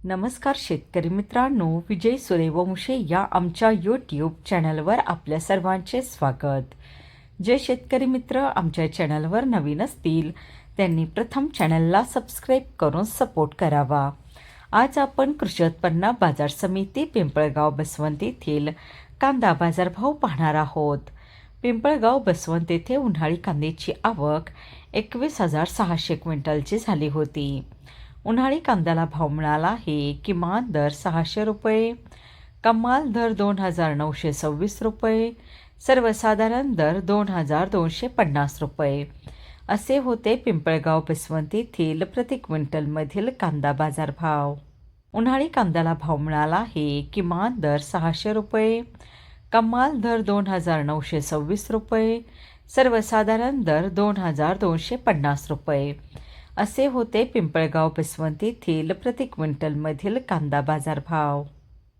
नमस्कार शेतकरी मित्रांनो, विजय सूर्यवंशी या आमच्या यूट्यूब चॅनलवर आपल्या सर्वांचे स्वागत. जे शेतकरी मित्र आमच्या चॅनलवर नवीन असतील त्यांनी प्रथम चॅनलला सबस्क्राईब करून सपोर्ट करावा. आज आपण कृषी उत्पन्न बाजार समिती पिंपळगाव बसवंत येथील कांदा बाजारभाव पाहणार आहोत. पिंपळगाव बसवंत येथे उन्हाळी कांद्याची आवक 21,600 क्विंटलची झाली होती. उन्हाळी कांद्याला भाव मिळाला आहे. किमान दर 600 रुपये, कमाल दर 2,926 रुपये, सर्वसाधारण दर 2,250 रुपये असे होते पिंपळगाव बसवंत येथील प्रति क्विंटलमधील कांदा बाजारभाव. उन्हाळी कांद्याला भाव मिळाला आहे. किमान दर 600 रुपये, कमाल दर 2,926 रुपये, सर्वसाधारण दर 2,250 रुपये असे होते पिंपळगाव बसवंत येथील प्रति क्विंटलमधील कांदा बाजारभाव.